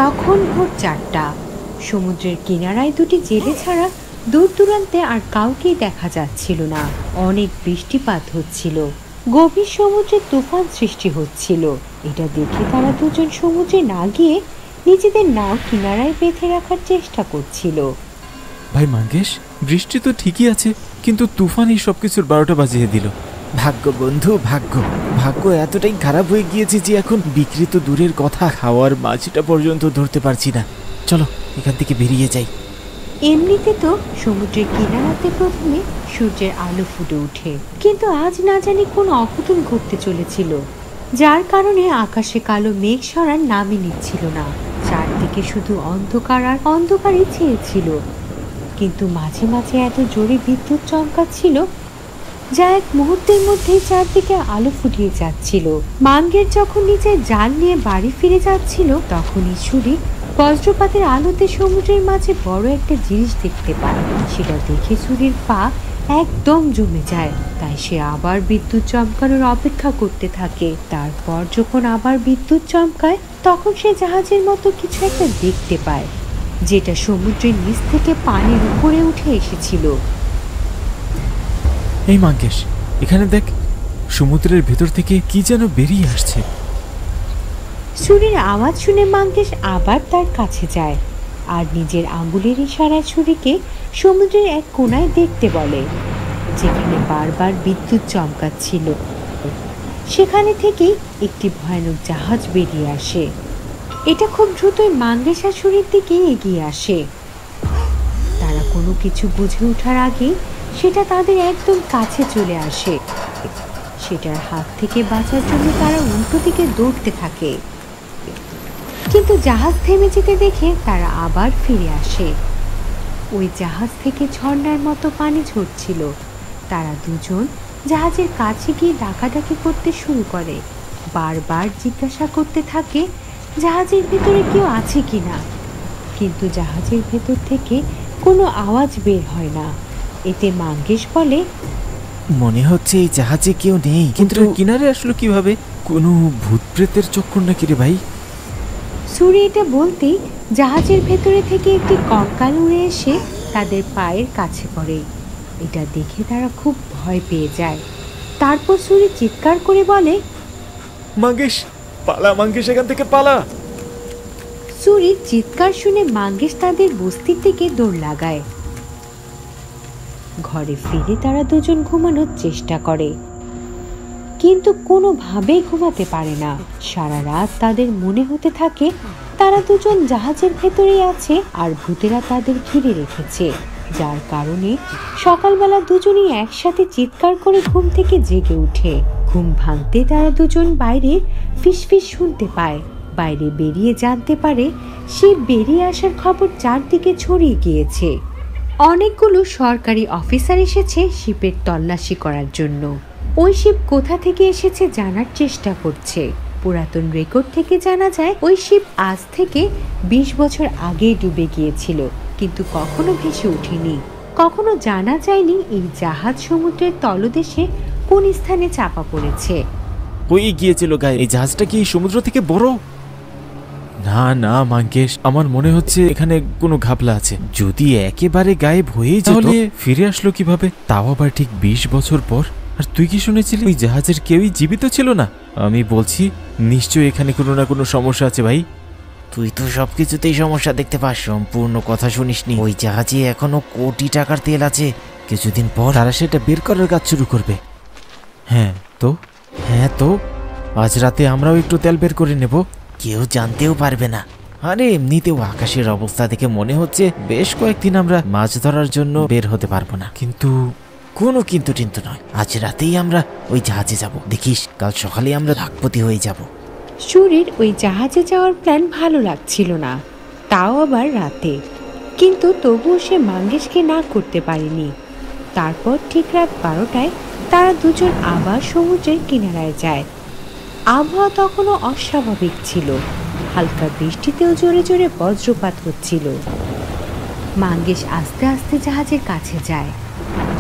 তখন ভোর 4টা। সমুদ্রের কিনারায় দুটি জেলে ছাড়া দূর দূরান্তে আর কাউকেই দেখা যাচ্ছিল না। অনেক বৃষ্টিপাত হচ্ছিল, গভীর সমুদ্রে তুফান সৃষ্টি হচ্ছিল। এটা দেখে তারা দুজন সমুদ্রে না গিয়ে নিজেদের নাও কিনারায় বেঁধে রাখার চেষ্টা করছিল। ভাই মাঙ্গেশ, বৃষ্টি তো ঠিকই আছে, কিন্তু তুফানই সবকিছুর 12টা বাজিয়ে দিল। ভাগ্য বন্ধু, ভাগ্য। ভাগ্য এতটাই খারাপ হয়ে গিয়েছে যে এখন বিক্রি তো দূরের কথা, খাওয়ার মাছটা পর্যন্ত ধরতে পারছি না। চলো এখান থেকে বেরিয়ে যাই। এমনিতে তো সমুদ্রের কিনারাতে প্রথমে সূর্যের আলো ফুটে ওঠে, কিন্তু আজ না জানি কোন অঘটন ঘটতে চলেছিল, যার কারণে আকাশে কালো মেঘ সরার নামই নিচ্ছিল না। চারদিকে শুধু অন্ধকার আর অন্ধকারই ছেয়েছিল। কিন্তু মাঝে মাঝে এত জোরে বিদ্যুৎ চমকাচ্ছিল যা এক মুহূর্তের মধ্যেই চারদিকে আলো ফুটিয়ে যাচ্ছিল। মাঙ্গের যখন নিজের জাল নিয়ে বাড়ি ফিরে যাচ্ছিল, তখনই ছুরি বজ্রপাতের আলোতে সমুদ্রের মাঝে বড় একটা জিনিস দেখতে পায়। সেটা দেখে ছুরির পা একদম জমে যায়। তাই সে আবার বিদ্যুৎ চমকানোর অপেক্ষা করতে থাকে। তারপর যখন আবার বিদ্যুৎ চমকায়, তখন সে জাহাজের মতো কিছু একটা দেখতে পায়, যেটা সমুদ্রের নিচ থেকে পানির উপরে উঠে এসেছিল। এই মাঙ্গেশ, এখানে দেখ, সমুদ্রের ভেতর থেকে কি যেন বেরিয়ে আসছে। ছুরির আওয়াজ শুনে মাঙ্গেশ আবার তার কাছে যায় আর নিজের আঙ্গুলের ইশারায় ছুরিকে সমুদ্রের এক কোণায় দেখতে বলে, যেখানে বারবার বিদ্যুৎ চমকাচ্ছিল। সেখানে থেকেই একটি ভয়ানক জাহাজ বেরিয়ে আসে। এটা খুব দ্রুতই মাঙ্গেশ আর ছুরির দিকে এগিয়ে আসে। তারা কোনো কিছু বুঝে ওঠার আগেই সেটা তাদের একদম কাছে চলে আসে। সেটার হাত থেকে বাঁচার জন্য তারা উল্টো দিকে দৌড়তে থাকে, কিন্তু জাহাজ থেমে যেতে দেখে তারা আবার ফিরে আসে। ওই জাহাজ থেকে ঝর্ণার মতো পানি ঝরছিল। তারা দুজন জাহাজের কাছে গিয়ে ডাকাডাকি করতে শুরু করে, বারবার জিজ্ঞাসা করতে থাকে জাহাজের ভেতরে কেউ আছে কিনা, কিন্তু জাহাজের ভেতর থেকে কোনো আওয়াজ বের হয় না। এতে মাঙ্গেশ বলে, মনে হচ্ছে এই জাহাজে কেউ নেই। কিন্তু কিনারে আসলো কিভাবে? কোনো ভূত প্রেতের চক্কর নাকি রে ভাই? ছুরি এটা বলতেই জাহাজের ভেতরে থেকে একটি কঙ্কাল উড়ে এসে তাদের পায়ের কাছে পড়ে। এটা দেখে তারা খুব ভয় পেয়ে যায়। তারপর ছুরি চিৎকার করে বলে, মাঙ্গেশ পালা, মাঙ্গেশ এখান থেকে পালা। ছুরির চিৎকার শুনে মাঙ্গেশ তাদের বস্তির দিকে দৌড় লাগায়। ঘরে ফিরে তারা দুজন ঘুমানোর চেষ্টা করে, কিন্তু কোনোভাবেই ঘুমাতে পারে না। সারা রাত তাদের মনে হতে থাকে তারা দুজন জাহাজের ভেতরেই আছে আর ভূতেরা তাদের ঘিরে রেখেছে, যার কারণে সকালবেলা দুজনই একসাথে চিৎকার করে ঘুম থেকে জেগে উঠে। ঘুম ভাঙতে তারা দুজন বাইরে ফিসফিস শুনতে পায়। বাইরে বেরিয়ে জানতে পারে শিপ বেরিয়ে আসার খবর চারদিকে ছড়িয়ে গিয়েছে। অনেকগুলো সরকারি অফিসার এসেছে শিপের তল্লাশি করার জন্য। ওই শিপ কোথা থেকে এসেছে জানার চেষ্টা করছে। পুরাতন রেকর্ড থেকে জানা যায় ওই শিপ আজ থেকে 20 বছর আগে ডুবে গিয়েছিল, কিন্তু কখনো ভেসে ওঠেনি। কখনো জানা যায়নি এই জাহাজ সমুদ্রের তলদেশে কোন স্থানে চাপা পড়েছে। কই গিয়েছিল গায়ে? এই জাহাজটা কি সমুদ্র থেকে বড়? না না মাঙ্গেশ, আমার মনে হচ্ছে এখানে কোনো ঘাপলা আছে। যদি একেবারে গায়েব হয়ে যেত, তাহলে ফিরে আসলো কিভাবে? তাও আবার ঠিক 20 বছর পর। আর তুই কি শুনেছিলি ওই জাহাজের কেউই জীবিত ছিল না? আমি বলছি নিশ্চয়ই এখানে কোনো না কোনো সমস্যা আছে ভাই। তুই তো সবকিছুতেই সমস্যা দেখতে পাস, সম্পূর্ণ কথা শুনিসনি। ওই জাহাজে এখনো কোটি টাকার তেল আছে। কিছুদিন পর তারা সেটা বের করার কাজ শুরু করবে। হ্যাঁ তো আজ রাতে আমরাও একটু তেল বের করে নেব, কেউ জানতেও পারবে না। আরে এমনিতেও আকাশের অবস্থা দেখে মনে হচ্ছে বেশ কয়েকদিন আমরা মাছ ধরার জন্য বের হতে পারবো না। কিন্তু কোনো কিন্তু নয়, আজ রাতেই আমরা ওই জাহাজে যাব। দেখিস কাল সকালে আমরা লাখপতি হয়ে যাব। ছুরির ওই জাহাজে যাওয়ার প্ল্যান ভালো লাগছিল না, তাও আবার রাতে। কিন্তু তবুও সে মাঙ্গেশকে না করতে পারেনি। তারপর ঠিক রাত 12টায় তারা দুজন আবার সমুদ্রের কিনারায় যায়। আবহাওয়া তখনও অস্বাভাবিক ছিল। হালকা বৃষ্টিতেও জোরে জোরে বজ্রপাত হচ্ছিল। মাঙ্গেশ আস্তে আস্তে জাহাজের কাছে যায়।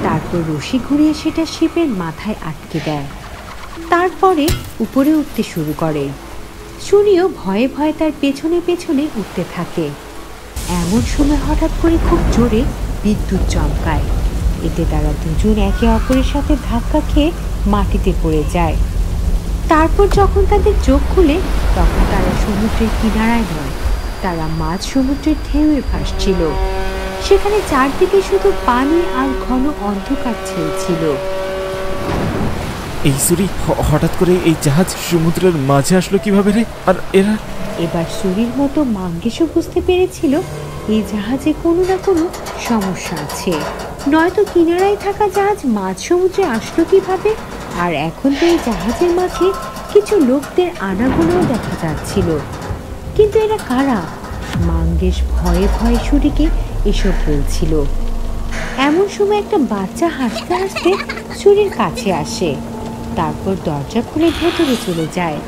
তারপর রশি ঘুরিয়ে সেটা শিপের মাথায় আটকে দেয়। তারপরে উপরে উঠতে শুরু করে। সুরিও ভয়ে ভয়ে তার পেছনে পেছনে উঠতে থাকে। এমন সময় হঠাৎ করে খুব জোরে বিদ্যুৎ চমকায়। এতে তারা দুজন একে অপরের সাথে ধাক্কা খেয়ে মাটিতে পড়ে যায়। তারপর যখন তাদের চোখ খুলে তখন তারা সমুদ্রের কিনারায় নয়, তারা মাঝ সমুদ্রের ঢেউয়ে ভাসছিল। সেখানে চারদিকে শুধু পানি আর ঘন অন্ধকার ছেয়েছিল। এই সুরি, হঠাৎ করে এই জাহাজ সমুদ্রের মাঝে আসলো কিভাবে রে? আর এরা? এবার সুরির মতো মাঙ্গেশও বুঝতে পেরেছিল এই জাহাজে কোনো না কোনো সমস্যা আছে, নয়তো কিনারায় থাকা জাহাজ মাঝ সমুদ্রে আসলো কিভাবে। আর এখন তো এই জাহাজের মাঝে কিছু লোকদের আনাগোনাও দেখা যাচ্ছিল, কিন্তু এরা কারা? মাঙ্গেশ ভয়ে ভয়ে সুরিকে এসব বলছিল। এমন সময় একটা বাচ্চা হাসতে হাসতে সুরির কাছে আসে, তারপর দরজা খুলে ভেতরে চলে যায়।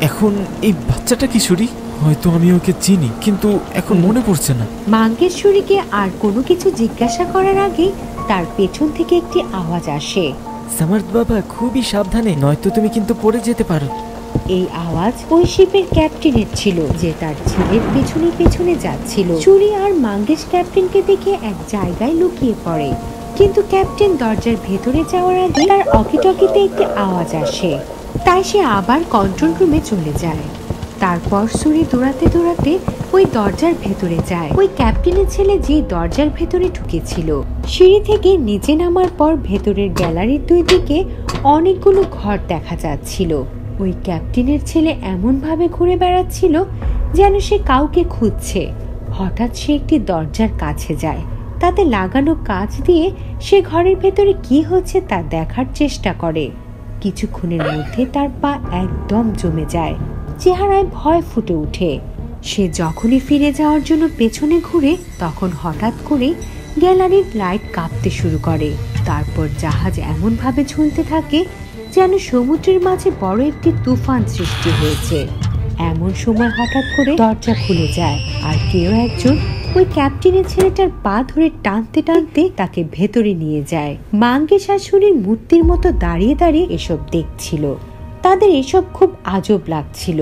এখন এই বাচ্চাটা কি সুরি? হয়তো আমি ওকে চিনি, কিন্তু এখন মনে পড়ছে না। মাঙ্গেশ সুরিকে আর কোনো কিছু জিজ্ঞাসা করার আগেই তার পেছন থেকে একটি আওয়াজ আসে। সামার্থ বাবা, খুবই সাবধানে, নয়তো তুমি কিন্তু পড়ে যেতে পারো। এই আওয়াজ ওই শিপের ক্যাপ্টেনের ছিল, যে তার ছেলের পেছনে পেছনে যাচ্ছিল। সুরি আর মাঙ্গেশ ক্যাপ্টেনকে দেখে এক জায়গায় লুকিয়ে পড়ে, কিন্তু ক্যাপ্টেন দরজার ভেতরে যাওয়ার আগে তার অকিটকিতে একটি আওয়াজ আসে, তাই সে আবার কন্ট্রোল রুমে চলে যায়। তারপর সুরি দৌড়াতে দৌড়াতে ওই দরজার ভেতরে যায়। ওই ক্যাপ্টেনের ছেলে যে দরজার ভেতরে ঢুকেছিল। সিঁড়ি থেকে নিচে নামার পর ভেতরের গ্যালারির দুই দিকে অনেকগুলো ঘর দেখা যাচ্ছিল। ওই ক্যাপ্টেনের ছেলে এমন ভাবে ঘুরে বেড়াচ্ছিল যেন সে কাউকে খুঁজছে। হঠাৎ সে একটি দরজার কাছে যায়, তাতে লাগানো কাঁচ দিয়ে সে ঘরের ভেতরে কি হচ্ছে তা দেখার চেষ্টা করে। কিছুক্ষণের মধ্যে তার পা একদম জমে যায়, চেহারায় ভয় ফুটে ওঠে। সে যখনই ফিরে যাওয়ার জন্য পেছনে ঘুরে তখন হঠাৎ করে গ্যালারির লাইট কাঁপতে শুরু করে। তারপর জাহাজ এমন ভাবে ঝুলতে থাকে যেন সমুদ্রের মাঝে বড় একটি তুফান সৃষ্টি হয়েছে। এমন সময় হঠাৎ করে দরজা খুলে যায়, আর কেউ একজন ওই ক্যাপ্টেনের ছেলেটার পা ধরে টানতে টানতে তাকে ভেতরে নিয়ে যায়। মাঙ্গেশ আর সুরির মূর্তির মতো দাঁড়িয়ে দাঁড়িয়ে এসব দেখছিল। তাদের এসব খুব আজব লাগছিল।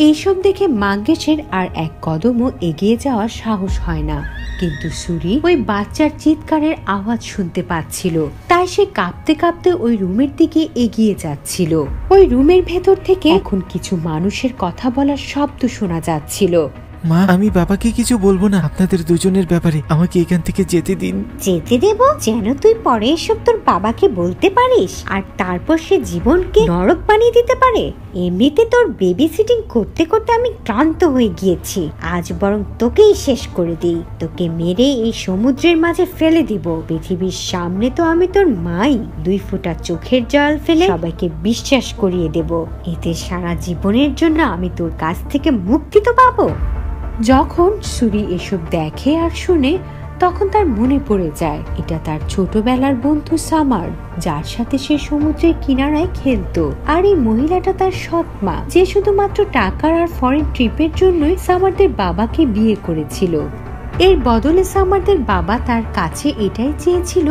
এইসব দেখে মাঙ্গেশের আর এক কদমও এগিয়ে যাওয়ার সাহস হয় না, কিন্তু সুরি ওই বাচ্চার চিৎকারের আওয়াজ শুনতে পাচ্ছিল, তাই সে কাঁপতে কাঁপতে ওই রুমের দিকে এগিয়ে যাচ্ছিল। ওই রুমের ভেতর থেকে এখন কিছু মানুষের কথা বলার শব্দ শোনা যাচ্ছিল। মা, আমি বাবাকে কিছু বলবো না আপনাদের দুজনের ব্যাপারে, আমাকে এখান থেকে যেতে দিন। যেতে দেব যেন তুই পরে এসব তোর বাবাকে বলতে পারিস, আর তারপর সে জীবনকে নরক বানিয়ে দিতে পারে। এমনিতে তোর বেবি সিটিং করতে করতে আমি ক্লান্ত হয়ে গিয়েছি, আজ বরং তোকেই শেষ করে দিই। তোকে মেরে এই সমুদ্রের মাঝে ফেলে দিব। পৃথিবীর সামনে তো আমি তোর মাই, 2 ফোঁটা চোখের জল ফেলে সবাইকে বিশ্বাস করিয়ে দেব। এতে সারা জীবনের জন্য আমি তোর কাছ থেকে মুক্তি তো পাবো। যখন সুরি এসব দেখে আর শুনে তখন তার মনে পড়ে যায় এটা তার ছোটবেলার বন্ধু সামার, যার সাথে সে সমুদ্রের কিনারায় খেলতো। আর এই মহিলাটা তার সৎ মা, যে শুধুমাত্র টাকার আর ফরেন ট্রিপের জন্যই সামারদের বাবাকে বিয়ে করেছিল। এর বদলে সামারদের বাবা তার কাছে এটাই চেয়েছিল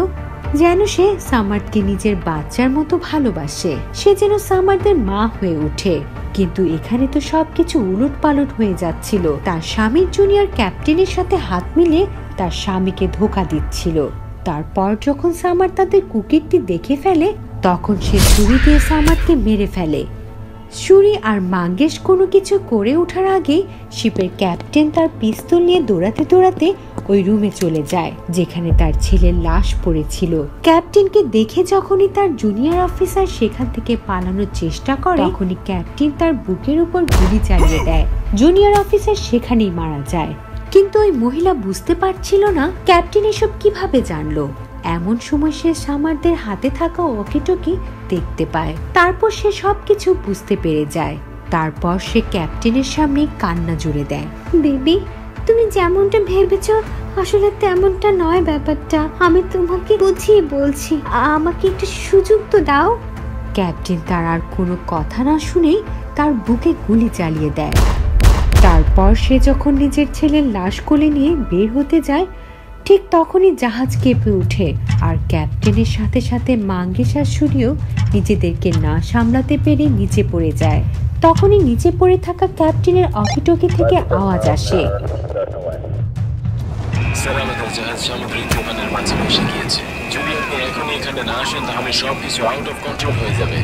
যেন সে সামারকে নিজের বাচ্চার মতো ভালোবাসে, সে যেন সামারদের মা হয়ে ওঠে। কিন্তু এখানে তো সবকিছু উলট পালট হয়ে যাচ্ছিল। তার স্বামীর জুনিয়র ক্যাপ্টেনের সাথে হাত মিলিয়ে তার স্বামীকে ধোঁকা দিচ্ছিল। তারপর যখন সামার তাদের কুকিরটি দেখে ফেলে তখন সে ছুরি দিয়ে সামারকে মেরে ফেলে। সুরি আর মাঙ্গেশ কোনো কিছু করে ওঠার আগে শিপের ক্যাপ্টেন তার পিস্তল নিয়ে দৌড়াতে দৌড়াতে ওই রুমে চলে যায় যেখানে তার ছেলের লাশ পড়েছিল। ক্যাপ্টেনকে দেখে যখনই তার জুনিয়র অফিসার সেখান থেকে পালানোর চেষ্টা করে তখনই ক্যাপ্টেন তার বুকের উপর গুলি চালিয়ে দেয়। জুনিয়র অফিসার সেখানেই মারা যায়। কিন্তু ওই মহিলা বুঝতে পারছিল না ক্যাপ্টেন এসব কিভাবে জানলো। এমন সময় সে সামারদের হাতে থাকা ওয়াকিটকি দেখতে পায়। তারপর সে সবকিছু বুঝতে পেরে যায়। তারপর সে ক্যাপ্টেনের সামনে কান্না জুড়ে দেয়। বেবি, তুমি যেমনটা ভেবেছো আসলে তেমনটা নয় ব্যাপারটা। আমি তোমাকে বুঝিয়ে বলছি, আমাকে একটু সুযোগ তো দাও। ক্যাপ্টেন তার আর কোনো কথা না শুনেই তার বুকে গুলি চালিয়ে দেয়। তারপর সে যখন নিজের ছেলের লাশ কোলে নিয়ে বের হতে যায় ঠিক তখনই জাহাজ কেঁপে ওঠে, আর ক্যাপ্টেনের সাথে সাথে মাঙ্গেশ আর সুরিও নিজেদেরকে না সামলাতে পেরে নিচে পড়ে যায়। তখনই নিচে পড়ে থাকা ক্যাপ্টেনের অকিটকি থেকে আওয়াজ আসে। স্যার, আমাদের জাহাজ সামুদ্রিক তুফানের মাঝে ফেসে গিয়েছে। যদি আপনি এখনই এখানে না আসেন তাহলে সবকিছু আউট অফ কন্ট্রোল হয়ে যাবে।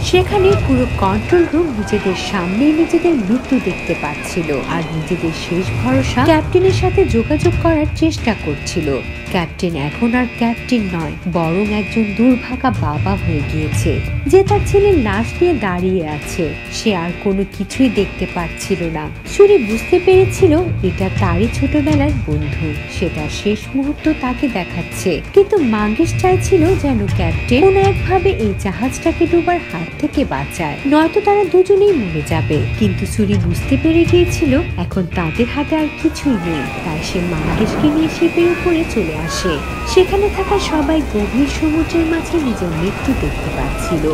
সেখানে পুরো কন্ট্রোল রুম নিজেদের সামনেই নিজেদের মৃত্যু দেখতে পাচ্ছিল আর নিজেদের শেষ ভরসা ক্যাপ্টেনের সাথে যোগাযোগ করার চেষ্টা করছিল। ক্যাপ্টেন এখন আর ক্যাপ্টেন নয়, বরং একজন দুর্ভাগা বাবা হয়ে গিয়েছে যে তার ছেলের লাশ নিয়ে দাঁড়িয়ে আছে। সে আর কোনো কিছুই দেখতে পাচ্ছিল না। সুরি বুঝতে পেরেছিল এটা তারই ছোটবেলার বন্ধু, সে তার শেষ মুহূর্ত তাকে দেখাচ্ছে। কিন্তু মাঙ্গেশ চাইছিল যেন ক্যাপ্টেন কোনো একভাবে এই জাহাজটাকে ডুবার হাত থেকে বাঁচায়, নয়তো তারা দুজনেই মরে যাবে। কিন্তু সুরি বুঝতে পেরে গিয়েছিল এখন তাদের হাতে আর কিছুই নেই। তাই সে মাঙ্গেশকে নিয়ে শিপের উপরে চলে আসে। সেখানে থাকা সবাই গভীর সমুদ্রের মাঝে নিজের মৃত্যু দেখতে পাচ্ছিল।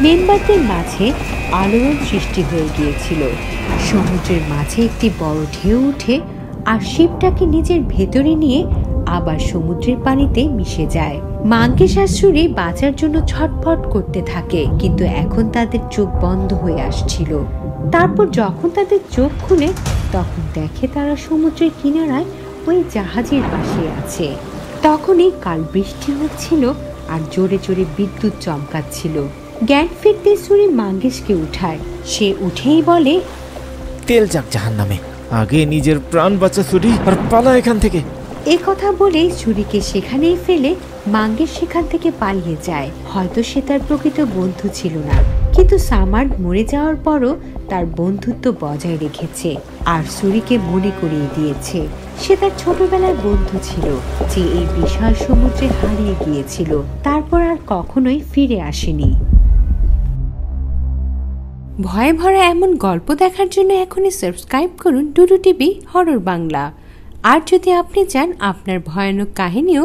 মেম্বারদের মাঝে আলোড়ন সৃষ্টি হয়ে গিয়েছিল। সমুদ্রের মাঝে একটি বড় ঢেউ উঠে আর শিপটাকে নিজের ভেতরে নিয়ে আবার সমুদ্রের পানিতে মিশে যায়। মাঙ্গেশ আর সুরি বাঁচার জন্য ছটফট করতে থাকে, কিন্তু এখন তাদের চোখ বন্ধ হয়ে আসছিল। তারপর যখন তাদের চোখ খুলে তখন দেখে তারা সমুদ্রের কিনারায় ওই জাহাজের পাশে আছে। তখনই কাল বৃষ্টি হচ্ছিল আর জোরে জোরে বিদ্যুৎ চমকাচ্ছিল। জ্ঞান ফিরতে সুরি মাঙ্গেশকে উঠায়। সে উঠেই বলে, তেল যাক জাহান্নামে, আগে নিজের প্রাণ বাঁচা সুরি, আর পালা এখান থেকে। এ কথা বলেই সুরিকে সেখানেই ফেলে মাঙ্গেশ সেখান থেকে পালিয়ে যায়। হয়তো সে তার প্রকৃত বন্ধু ছিল না, কিন্তু সামার্ড মরে যাওয়ার পরও তার বন্ধুত্ব বজায় রেখেছে আর সুরিকে মনে করিয়ে দিয়েছে সে তার ছোটবেলার বন্ধু ছিল, যে এই বিশাল সমুদ্রে হারিয়ে গিয়েছিল, তারপর আর কখনোই ফিরে আসেনি। ভয়ে ভরা এমন গল্প দেখার জন্য এখনই সাবস্ক্রাইব করুন ডুডু টিভি হরর বাংলা। আর যদি আপনি চান আপনার ভয়ানক কাহিনীও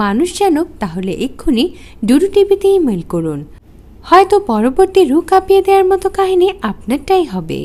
মানুষ জানুক, তাহলে এক্ষুনি ডুডু টিভিতে ইমেল করুন। হয়তো পরবর্তী রূপ কাঁপিয়ে দেওয়ার মতো কাহিনী আপনারটাই হবে।